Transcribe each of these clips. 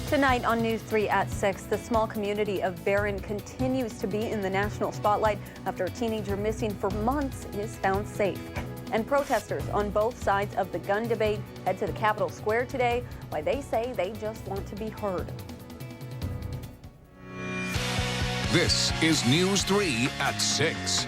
Tonight on News 3 at 6, the small community of Barron continues to be in the national spotlight after a teenager missing for months is found safe. And protesters on both sides of the gun debate head to the Capitol Square today, why they say they just want to be heard. This is News 3 at 6.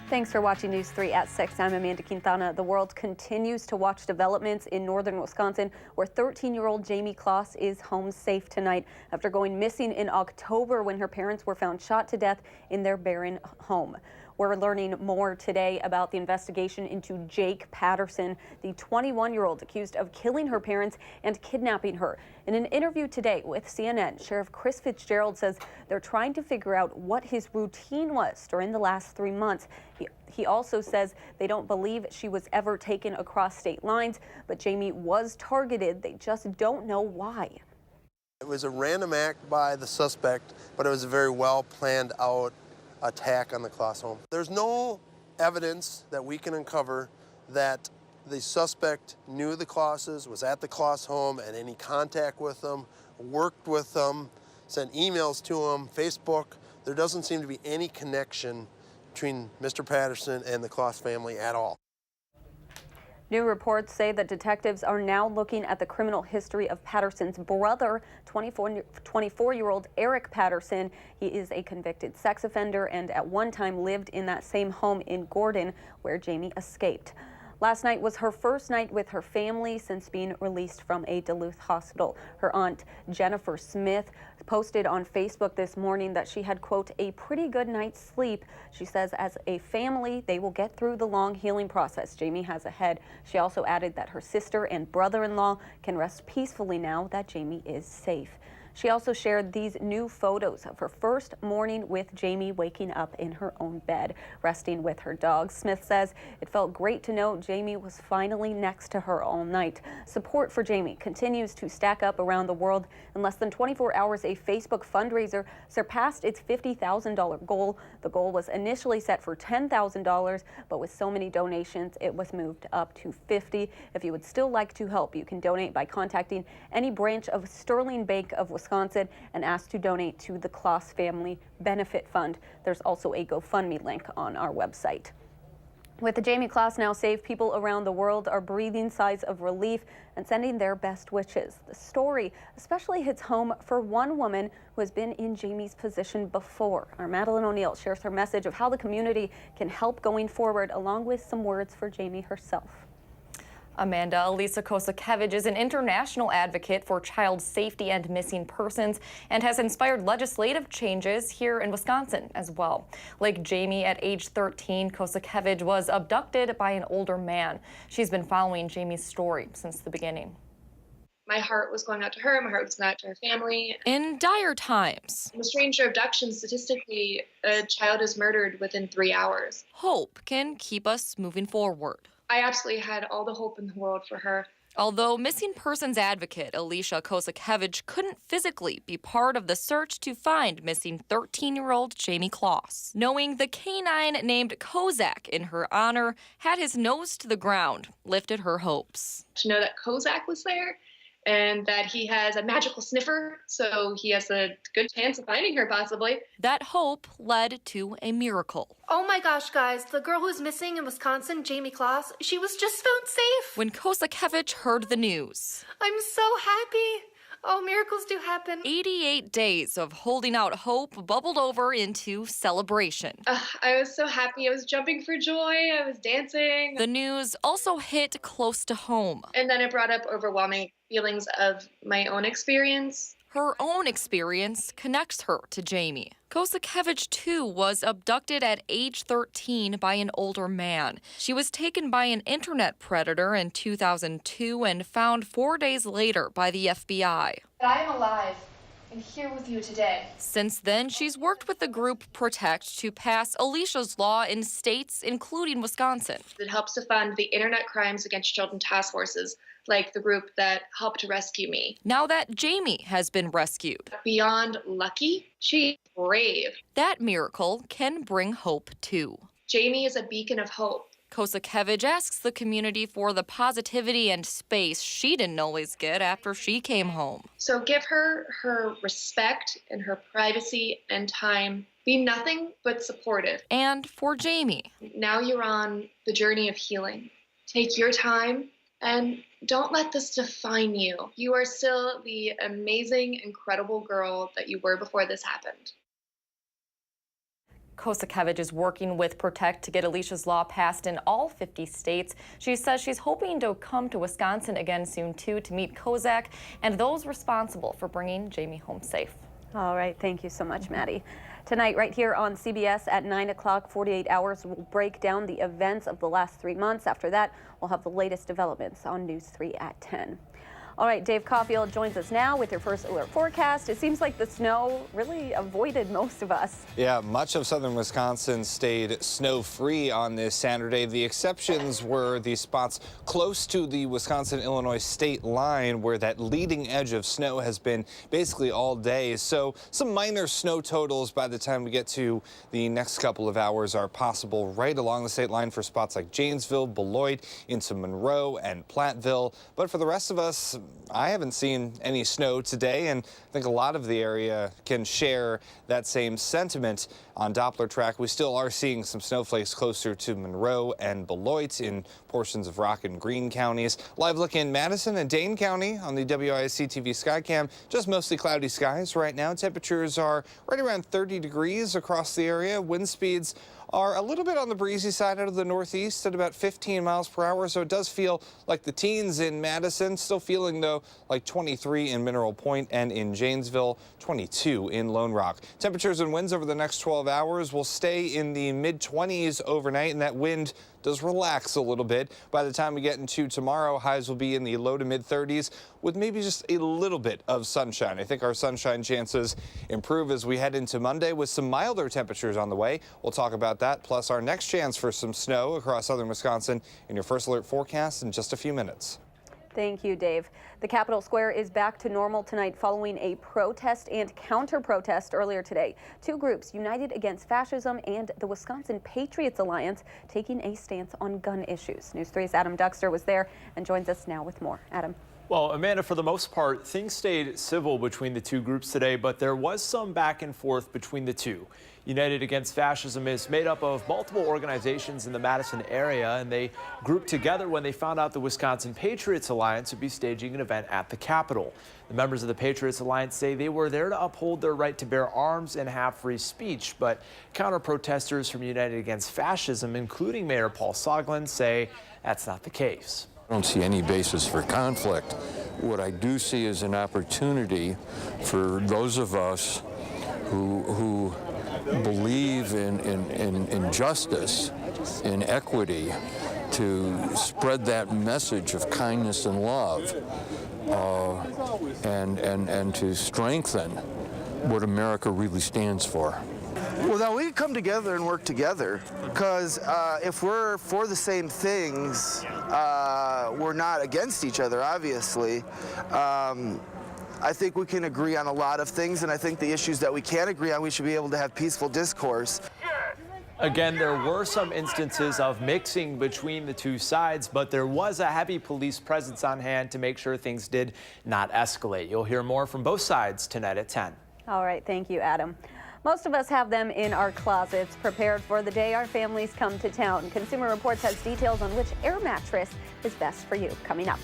Thanks for watching News 3 at 6. I'm Amanda Quintana. The world continues to watch developments in northern Wisconsin, where 13-year-old Jamie Kloss is home safe tonight after going missing in October when her parents were found shot to death in their Barron home. We're learning more today about the investigation into Jake Patterson, the 21-year-old accused of killing her parents and kidnapping her. In an interview today with CNN, Sheriff Chris Fitzgerald says they're trying to figure out what his routine was during the last 3 months. He also says they don't believe she was ever taken across state lines, but Jamie was targeted. They just don't know why. It was a random act by the suspect, but it was a very well planned out attack on the Kloss home. There's no evidence that we can uncover that the suspect knew the Klosses, was at the Kloss home, and any contact with them, worked with them, sent emails to them, Facebook. There doesn't seem to be any connection between Mr. Patterson and the Kloss family at all. New reports say that detectives are now looking at the criminal history of Patterson's brother, 24-year-old Eric Patterson. He is a convicted sex offender and at one time lived in that same home in Gordon where Jamie escaped. Last night was her first night with her family since being released from a Duluth hospital. Her aunt, Jennifer Smith, posted on Facebook this morning that she had, quote, a pretty good night's sleep. She says as a family, they will get through the long healing process Jamie has ahead. She also added that her sister and brother-in-law can rest peacefully now that Jamie is safe. She also shared these new photos of her first morning with Jamie waking up in her own bed, resting with her dog. Smith says it felt great to know Jamie was finally next to her all night. Support for Jamie continues to stack up around the world. In less than 24 hours, a Facebook fundraiser surpassed its $50,000 goal. The goal was initially set for $10,000, but with so many donations, it was moved up to $50,000. If you would still like to help, you can donate by contacting any branch of Sterling Bank of Wisconsin and ask to donate to the Kloss Family Benefit Fund. There's also a GoFundMe link on our website. With the Jamie Kloss now safe, people around the world are breathing sighs of relief and sending their best wishes. The story especially hits home for one woman who has been in Jamie's position before. Our Madeline O'Neill shares her message of how the community can help going forward, along with some words for Jamie herself. Amanda, Elisa Kosakevich is an international advocate for child safety and missing persons and has inspired legislative changes here in Wisconsin as well. Like Jamie, at age 13, Kosakevich was abducted by an older man. She's been following Jamie's story since the beginning. My heart was going out to her, my heart was going out to her family. In dire times, In a stranger abduction, statistically, a child is murdered within 3 hours. hope can keep us moving forward. I absolutely had all the hope in the world for her. Although missing persons advocate Alicia Kosakevich couldn't physically be part of the search to find missing 13-year-old Jamie Kloss, knowing the canine named Kozak in her honor had his nose to the ground lifted her hopes. To know that Kozak was there and that he has a magical sniffer, so he has a good chance of finding her, possibly. That hope led to a miracle. Oh my gosh, guys, the girl who's missing in Wisconsin, Jamie Kloss, she was just found safe. When Kosakevich heard the news, I'm so happy. Oh, miracles do happen. 88 days of holding out hope bubbled over into celebration. I was so happy. I was jumping for joy. I was dancing. The news also hit close to home. And then it brought up overwhelming feelings of my own experience. Her own experience connects her to Jamie. Kosakevich, too, was abducted at age 13 by an older man. She was taken by an internet predator in 2002 and found 4 days later by the FBI. I am alive and here with you today. Since then, she's worked with the group Protect to pass Alicia's law in states, including Wisconsin. It helps to fund the Internet Crimes Against Children task forces, like the group that helped to rescue me. Now that Jamie has been rescued, Beyond lucky, she's brave. that miracle can bring hope too. Jamie is a beacon of hope. Kosakevich asks the community for the positivity and space she didn't always get after she came home. So give her her respect and her privacy and time. Be nothing but supportive. And for Jamie. Now you're on the journey of healing. Take your time and don't let this define you. You are still the amazing, incredible girl that you were before this happened. Kosakevich is working with Protect to get Alicia's law passed in all 50 states. She says she's hoping to come to Wisconsin again soon, too, to meet Kozak and those responsible for bringing Jamie home safe. All right. Thank you so much, Maddie. Tonight, right here on CBS at 9 o'clock, 48 Hours, we'll break down the events of the last 3 months. After that, we'll have the latest developments on News 3 at 10. All right, Dave Caulfield joins us now with your first alert forecast. It seems like the snow really avoided most of us. Yeah, much of southern Wisconsin stayed snow-free on this Saturday. The exceptions were the spots close to the Wisconsin-Illinois state line where that leading edge of snow has been basically all day. So some minor snow totals by the time we get to the next couple of hours are possible right along the state line for spots like Janesville, Beloit, into Monroe and Platteville. But for the rest of us, I haven't seen any snow today, and I think a lot of the area can share that same sentiment. On Doppler track, we still are seeing some snowflakes closer to Monroe and Beloit in portions of Rock and Greene counties. Live look in Madison and Dane County on the WISC-TV Skycam. Just mostly cloudy skies right now. Temperatures are right around 30 degrees across the area. Wind speeds are a little bit on the breezy side out of the northeast at about 15 miles per hour, so it does feel like the teens in Madison. Still feeling, though, like 23 in Mineral Point and in Janesville, 22 in Lone Rock. Temperatures and winds over the next 12 hours will stay in the mid-20s overnight, and that wind does relax a little bit. By the time we get into tomorrow, highs will be in the low to mid-30s with maybe just a little bit of sunshine. I think our sunshine chances improve as we head into Monday with some milder temperatures on the way. We'll talk about that, plus our next chance for some snow across southern Wisconsin in your first alert forecast in just a few minutes. Thank you, Dave. The Capitol Square is back to normal tonight following a protest and counter-protest earlier today. Two groups united against fascism and the Wisconsin Patriots Alliance taking a stance on gun issues. News 3's Adam Duxter was there and joins us now with more. Adam. Well, Amanda, for the most part, things stayed civil between the two groups today, but there was some back and forth between the two. United Against Fascism is made up of multiple organizations in the Madison area, and they grouped together when they found out the Wisconsin Patriots Alliance would be staging an event at the Capitol. The members of the Patriots Alliance say they were there to uphold their right to bear arms and have free speech, but counter-protesters from United Against Fascism, including Mayor Paul Soglin, say that's not the case. I don't see any basis for conflict. What I do see is an opportunity for those of us who believe in justice, in equity, to spread that message of kindness and love, and to strengthen what America really stands for. Well, now we come together and work together, because if we're for the same things, we're not against each other, obviously. I think we can agree on a lot of things, and I think the issues that we can't agree on, we should be able to have peaceful discourse. Again, there were some instances of mixing between the two sides, but there was a heavy police presence on hand to make sure things did not escalate. You'll hear more from both sides tonight at 10. All right. Thank you, Adam. Most of us have them in our closets, prepared for the day our families come to town. Consumer Reports has details on which air mattress is best for you coming up.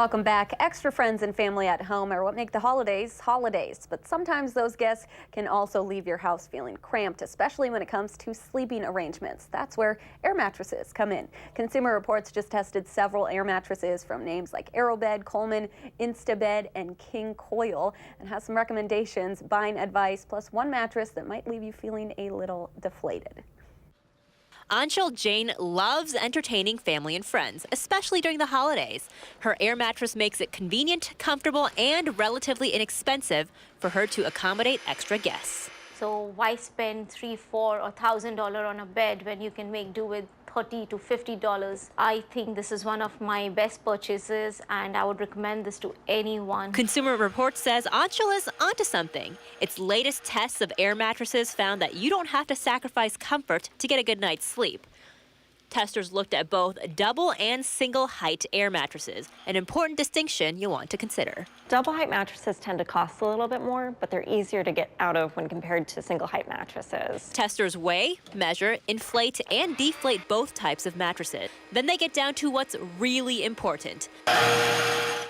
Welcome back. Extra friends and family at home are what make the holidays holidays, but sometimes those guests can also leave your house feeling cramped, especially when it comes to sleeping arrangements. That's where air mattresses come in. Consumer Reports just tested several air mattresses from names like Aerobed, Coleman, Instabed, and King Coil, and has some recommendations, buying advice, plus one mattress that might leave you feeling a little deflated. Anshul Jain loves entertaining family and friends, especially during the holidays. Her air mattress makes it convenient, comfortable, and relatively inexpensive for her to accommodate extra guests. So why spend $300, $400, or $1,000 on a bed when you can make do with $30 to $50? I think this is one of my best purchases, and I would recommend this to anyone. Consumer Reports says Anshul is onto something. Its latest tests of air mattresses found that you don't have to sacrifice comfort to get a good night's sleep. Testers looked at both double and single height air mattresses, an important distinction you'll want to consider. Double height mattresses tend to cost a little bit more, but they're easier to get out of when compared to single height mattresses. Testers weigh, measure, inflate, and deflate both types of mattresses. Then they get down to what's really important,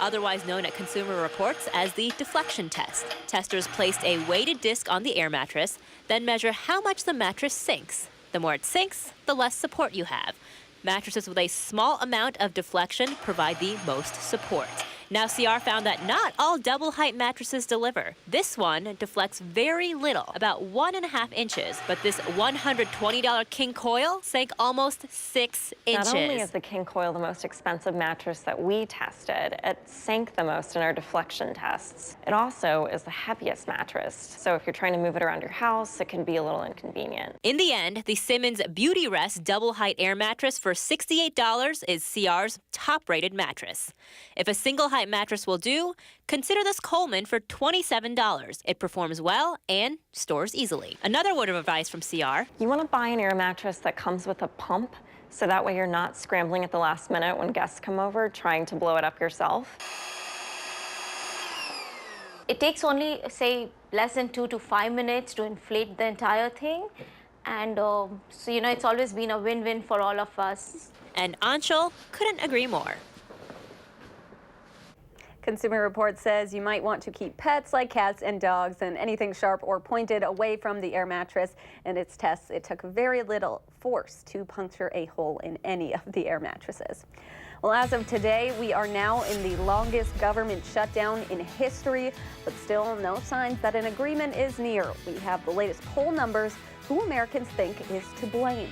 otherwise known at Consumer Reports as the deflection test. Testers placed a weighted disc on the air mattress, then measure how much the mattress sinks. The more it sinks, the less support you have. Mattresses with a small amount of deflection provide the most support. Now, CR found that not all double height mattresses deliver. This one deflects very little, about 1.5 inches, but this $120 King Coil sank almost 6 inches. Not only is the King Coil the most expensive mattress that we tested, it sank the most in our deflection tests. It also is the heaviest mattress, so if you're trying to move it around your house, it can be a little inconvenient. In the end, the Simmons Beauty Rest double height air mattress for $68 is CR's top-rated mattress. If a single height mattress will do, consider this Coleman for $27. It performs well and stores easily. Another word of advice from CR. You want to buy an air mattress that comes with a pump, so that way you're not scrambling at the last minute when guests come over trying to blow it up yourself. It takes only, say, less than 2 to 5 minutes to inflate the entire thing. And so, it's always been a win-win for all of us. And Anshul couldn't agree more. Consumer Reports says you might want to keep pets like cats and dogs and anything sharp or pointed away from the air mattress. In its tests, it took very little force to puncture a hole in any of the air mattresses. Well, as of today, we are now in the longest government shutdown in history, but still no signs that an agreement is near. We have the latest poll numbers. Who Americans think is to blame?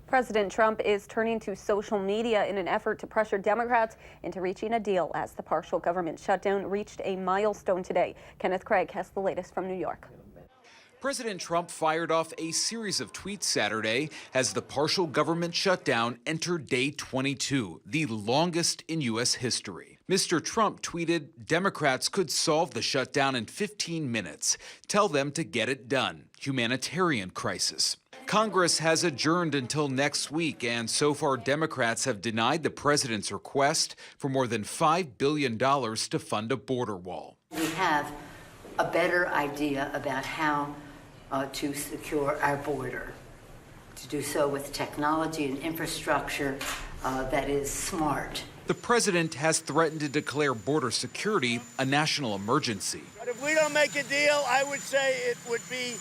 President Trump is turning to social media in an effort to pressure Democrats into reaching a deal as the partial government shutdown reached a milestone today. Kenneth Craig has the latest from New York. President Trump fired off a series of tweets Saturday as the partial government shutdown entered day 22, the longest in U.S. history. Mr. Trump tweeted, "Democrats could solve the shutdown in 15 minutes. Tell them to get it done. Humanitarian crisis." Congress has adjourned until next week, and so far Democrats have denied the president's request for more than $5 billion to fund a border wall. We have a better idea about how to secure our border, to do so with technology and infrastructure that is smart. The president has threatened to declare border security a national emergency. But if we don't make a deal, I would say it would be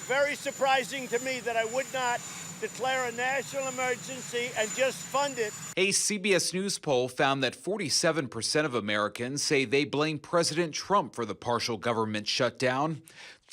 very surprising to me that I would not declare a national emergency and just fund it. A CBS News poll found that 47% of Americans say they blame President Trump for the partial government shutdown.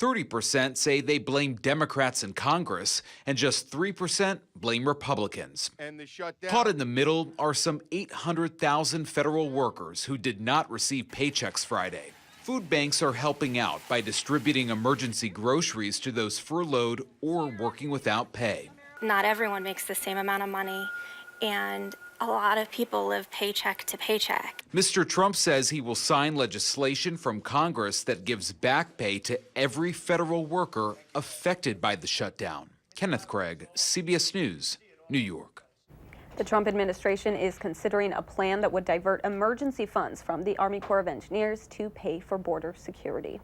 30% say they blame Democrats in Congress, and just 3% blame Republicans. And the shutdown. Caught in the middle are some 800,000 federal workers who did not receive paychecks Friday. Food banks are helping out by distributing emergency groceries to those furloughed or working without pay. Not everyone makes the same amount of money, and a lot of people live paycheck to paycheck. Mr. Trump says he will sign legislation from Congress that gives back pay to every federal worker affected by the shutdown. Kenneth Craig, CBS News, New York. The Trump administration is considering a plan that would divert emergency funds from the Army Corps of Engineers to pay for border security.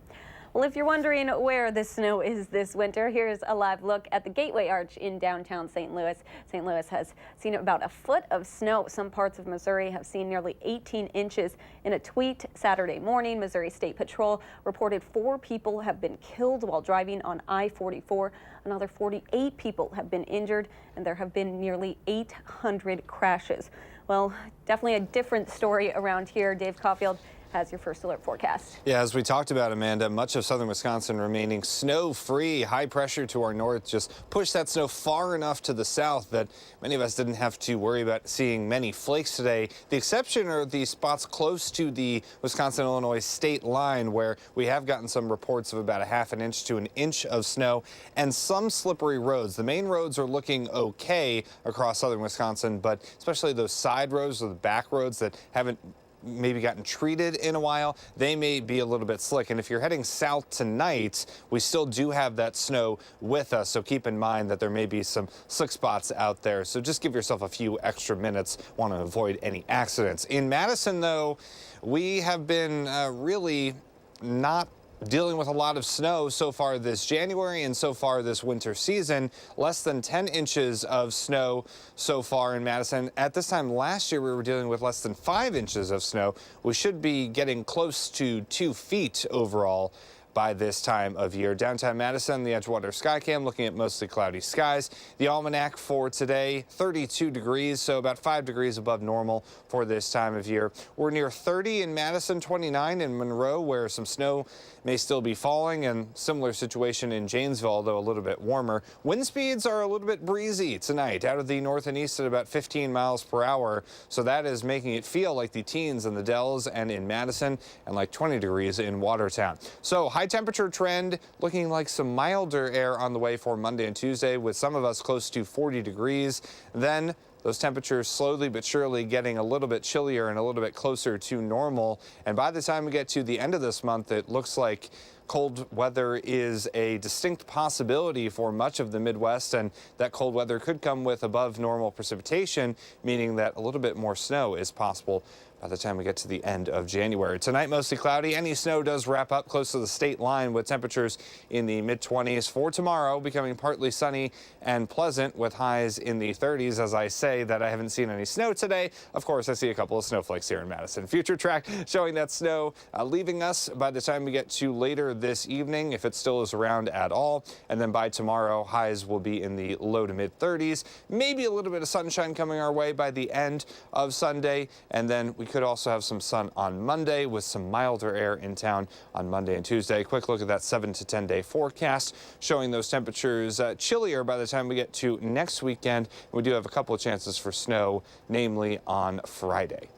Well, if you're wondering where the snow is this winter, here's a live look at the Gateway Arch in downtown St. Louis. St. Louis has seen about a foot of snow. Some parts of Missouri have seen nearly 18 inches. In a tweet Saturday morning, Missouri State Patrol reported 4 people have been killed while driving on I-44. Another 48 people have been injured, and there have been nearly 800 crashes. Well, definitely a different story around here. Dave Caulfield has your first alert forecast. Yeah, as we talked about, Amanda, much of southern Wisconsin remaining snow-free. High pressure to our north just pushed that snow far enough to the south that many of us didn't have to worry about seeing many flakes today. The exception are the spots close to the Wisconsin-Illinois state line, where we have gotten some reports of about a half an inch to an inch of snow and some slippery roads. The main roads are looking okay across southern Wisconsin, but especially those side roads or the back roads that haven't maybe gotten treated in a while, they may be a little bit slick. And if you're heading south tonight, we still do have that snow with us, so keep in mind that there may be some slick spots out there. So just give yourself a few extra minutes. Want to avoid any accidents. In Madison, though, we have been really not dealing with a lot of snow so far this January and so far this winter season. Less than 10 inches of snow so far in Madison. At this time last year, we were dealing with less than 5 inches of snow. We should be getting close to 2 feet overall by this time of year. Downtown Madison, the Edgewater Skycam looking at mostly cloudy skies. The almanac for today, 32 degrees, so about 5 degrees above normal for this time of year. We're near 30 in Madison, 29 in Monroe, where some snow may still be falling, and similar situation in Janesville, though a little bit warmer. Wind speeds are a little bit breezy tonight, out of the north and east at about 15 miles per hour. So that is making it feel like the teens in the Dells and in Madison, and like 20 degrees in Watertown. So high temperature trend looking like some milder air on the way for Monday and Tuesday, with some of us close to 40 degrees. Then those temperatures slowly but surely getting a little bit chillier and a little bit closer to normal. And by the time we get to the end of this month, it looks like cold weather is a distinct possibility for much of the Midwest, and that cold weather could come with above normal precipitation, meaning that a little bit more snow is possible by the time we get to the end of January. Tonight, mostly cloudy. Any snow does wrap up close to the state line, with temperatures in the mid-20s. For tomorrow, becoming partly sunny and pleasant with highs in the 30s. As I say that I haven't seen any snow today, of course, I see a couple of snowflakes here in Madison. Future track showing that snow leaving us by the time we get to later this evening, if it still is around at all. And then by tomorrow, highs will be in the low to mid-30s. Maybe a little bit of sunshine coming our way by the end of Sunday. And then we could also have some sun on Monday with some milder air in town on Monday and Tuesday. Quick look at that 7 to 10 day forecast showing those temperatures chillier by the time we get to next weekend. We do have a couple of chances for snow, namely on Friday.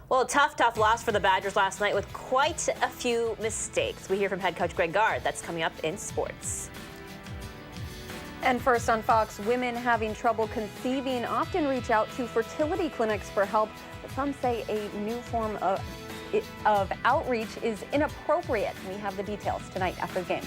Well, a tough loss for the Badgers last night with quite a few mistakes. We hear from head coach Greg Gard. That's coming up in sports. And first on Fox, women having trouble conceiving often reach out to fertility clinics for help, but some say a new form of outreach is inappropriate. We have the details tonight after the game.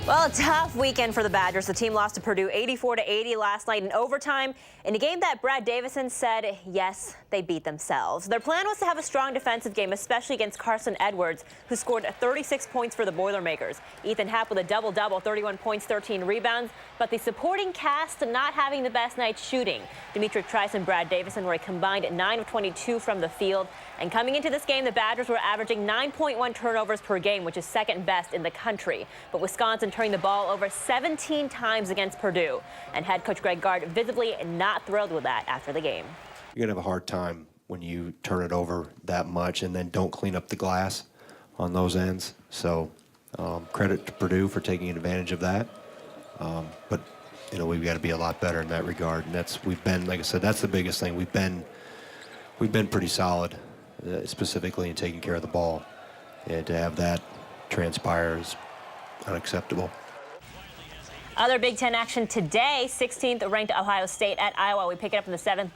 Well, a tough weekend for the Badgers. The team lost to Purdue 84-80 last night in overtime in a game that Brad Davison said, yes, they beat themselves. Their plan was to have a strong defensive game, especially against Carson Edwards, who scored 36 points for the Boilermakers. Ethan Happ with a double-double, 31 points, 13 rebounds, but the supporting cast not having the best night shooting. Demetric Trice and Brad Davison were a combined 9 of 22 from the field. And coming into this game, the Badgers were averaging 9.1 turnovers per game, which is second best in the country. But Wisconsin turning the ball over 17 times against Purdue. And head coach Greg Gard visibly not thrilled with that after the game. You're going to have a hard time when you turn it over that much and then don't clean up the glass on those ends. So credit to Purdue for taking advantage of that. But, you know, we've got to be a lot better in that regard. And we've been, like I said, that's the biggest thing. We've been pretty solid, specifically in taking care of the ball. And to have that transpire is unacceptable. Other Big Ten action today, 16th ranked Ohio State at Iowa. We pick it up in the second.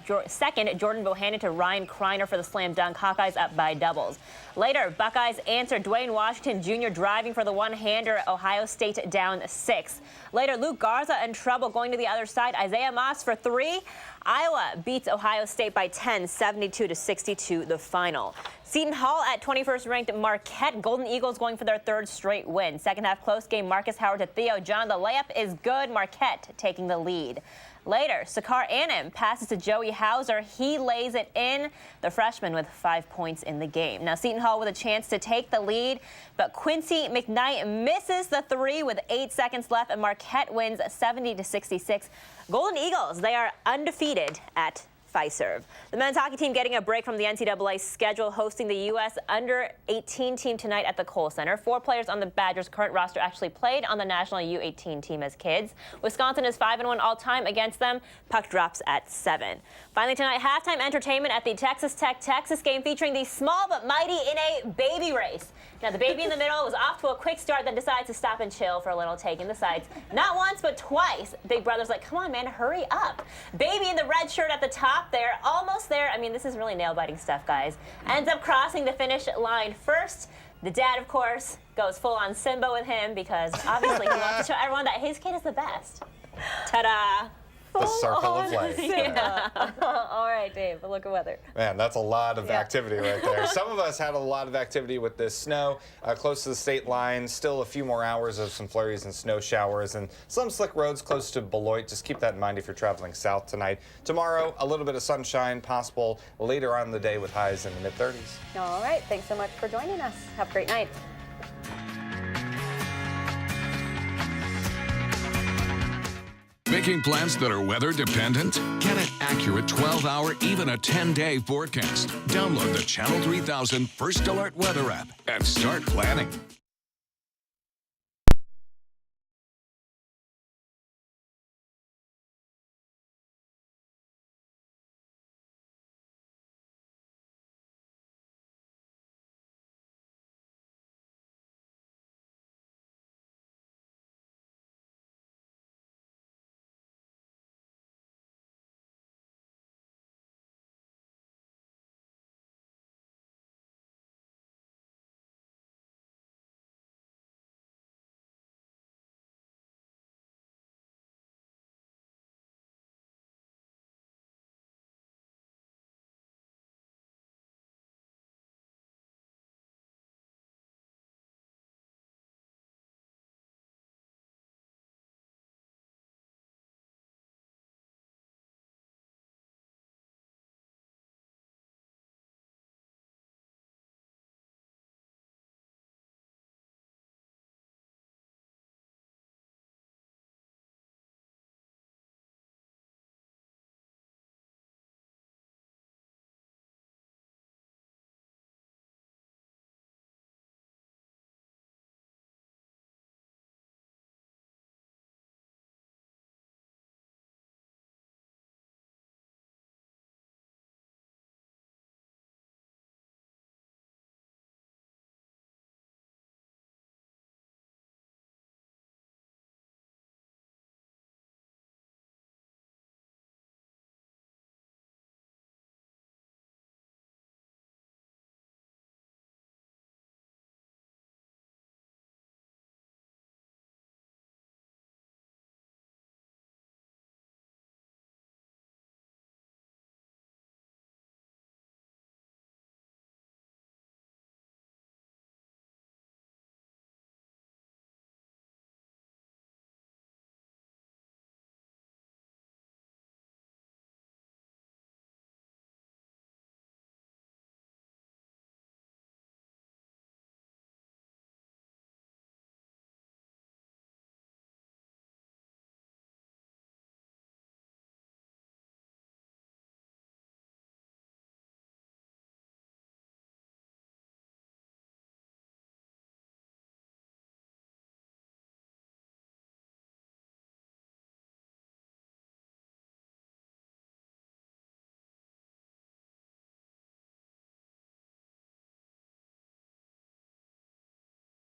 Jordan Bohannon to Ryan Kreiner for the slam dunk. Hawkeyes up by doubles. Later, Buckeyes answer. Dwayne Washington Jr. driving for the one-hander. Ohio State down 6. Later, Luke Garza in trouble going to the other side. Isaiah Moss for 3. Iowa beats Ohio State by 10, 72-62 the final. Seton Hall at 21st ranked Marquette. Golden Eagles going for their third straight win. Second half close game, Marcus Howard to Theo John. The layup is good. Marquette taking the lead. Later, Sakar Anim passes to Joey Hauser. He lays it in. The freshman with 5 points in the game. Now Seton Hall with a chance to take the lead, but Quincy McKnight misses the three with 8 seconds left, and Marquette wins 70-66. Golden Eagles, they are undefeated at Fiserv. The men's hockey team getting a break from the NCAA schedule, hosting the U.S. under-18 team tonight at the Kohl Center. 4 players on the Badgers' current roster actually played on the national U18 team as kids. Wisconsin is 5-1 all-time against them. Puck drops at 7. Finally tonight, halftime entertainment at the Texas Tech-Texas game featuring the small but mighty in a baby race. Now, the baby in the middle was off to a quick start, then decides to stop and chill for a little, taking the sides. Not once, but twice. Big Brother's like, come on, man, hurry up. Baby in the red shirt at the top there, almost there. I mean, this is really nail-biting stuff, guys. Ends up crossing the finish line first. The dad, of course, goes full-on Simba with him because obviously he wants to show everyone that his kid is the best. Ta-da! The circle of life. Yeah. All right, Dave, but look at weather. Man, that's a lot of activity right there. Some of us had a lot of activity with this snow close to the state line. Still a few more hours of some flurries and snow showers and some slick roads close to Beloit. Just keep that in mind if you're traveling south tonight. Tomorrow, a little bit of sunshine possible later on in the day with highs in the mid-30s. All right, thanks so much for joining us. Have a great night. Making plans that are weather dependent? Get an accurate 12-hour, even a 10-day forecast. Download the Channel 3000 First Alert Weather app and start planning.